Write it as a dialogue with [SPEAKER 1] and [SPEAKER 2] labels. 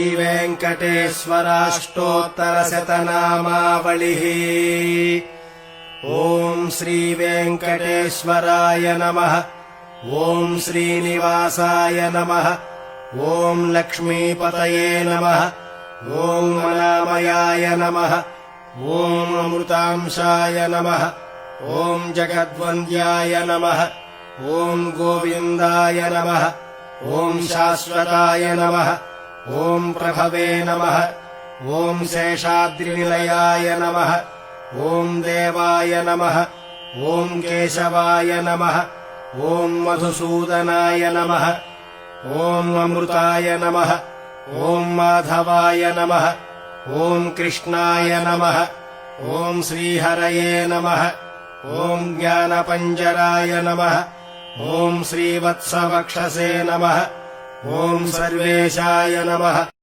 [SPEAKER 1] श्रीवेङ्कटेश्वराष्टोत्तरशतनामावलिः। ॐ श्रीवेङ्कटेश्वराय नमः। ॐ श्रीनिवासाय नमः। ॐ लक्ष्मीपतये नमः। ॐ अनामयाय नमः। ॐ अमृतांशाय नमः। ॐ जगद्वन्द्याय नमः। ॐ गोविन्दाय नमः। ॐ शाश्वताय नमः। ॐ प्रभवे नमः। ॐ शेषाद्रिनिलयाय नमः। ॐ देवाय नमः। ॐ केशवाय नमः। ॐ मधुसूदनाय नमः। ॐ अमृताय नमः। ॐ माधवाय नमः। ॐ कृष्णाय नमः। ॐ श्रीहरये नमः। ॐ ज्ञानपञ्जराय नमः। ॐ श्रीवत्सवक्षसे नमः। ॐ सर्वेशाय नमः।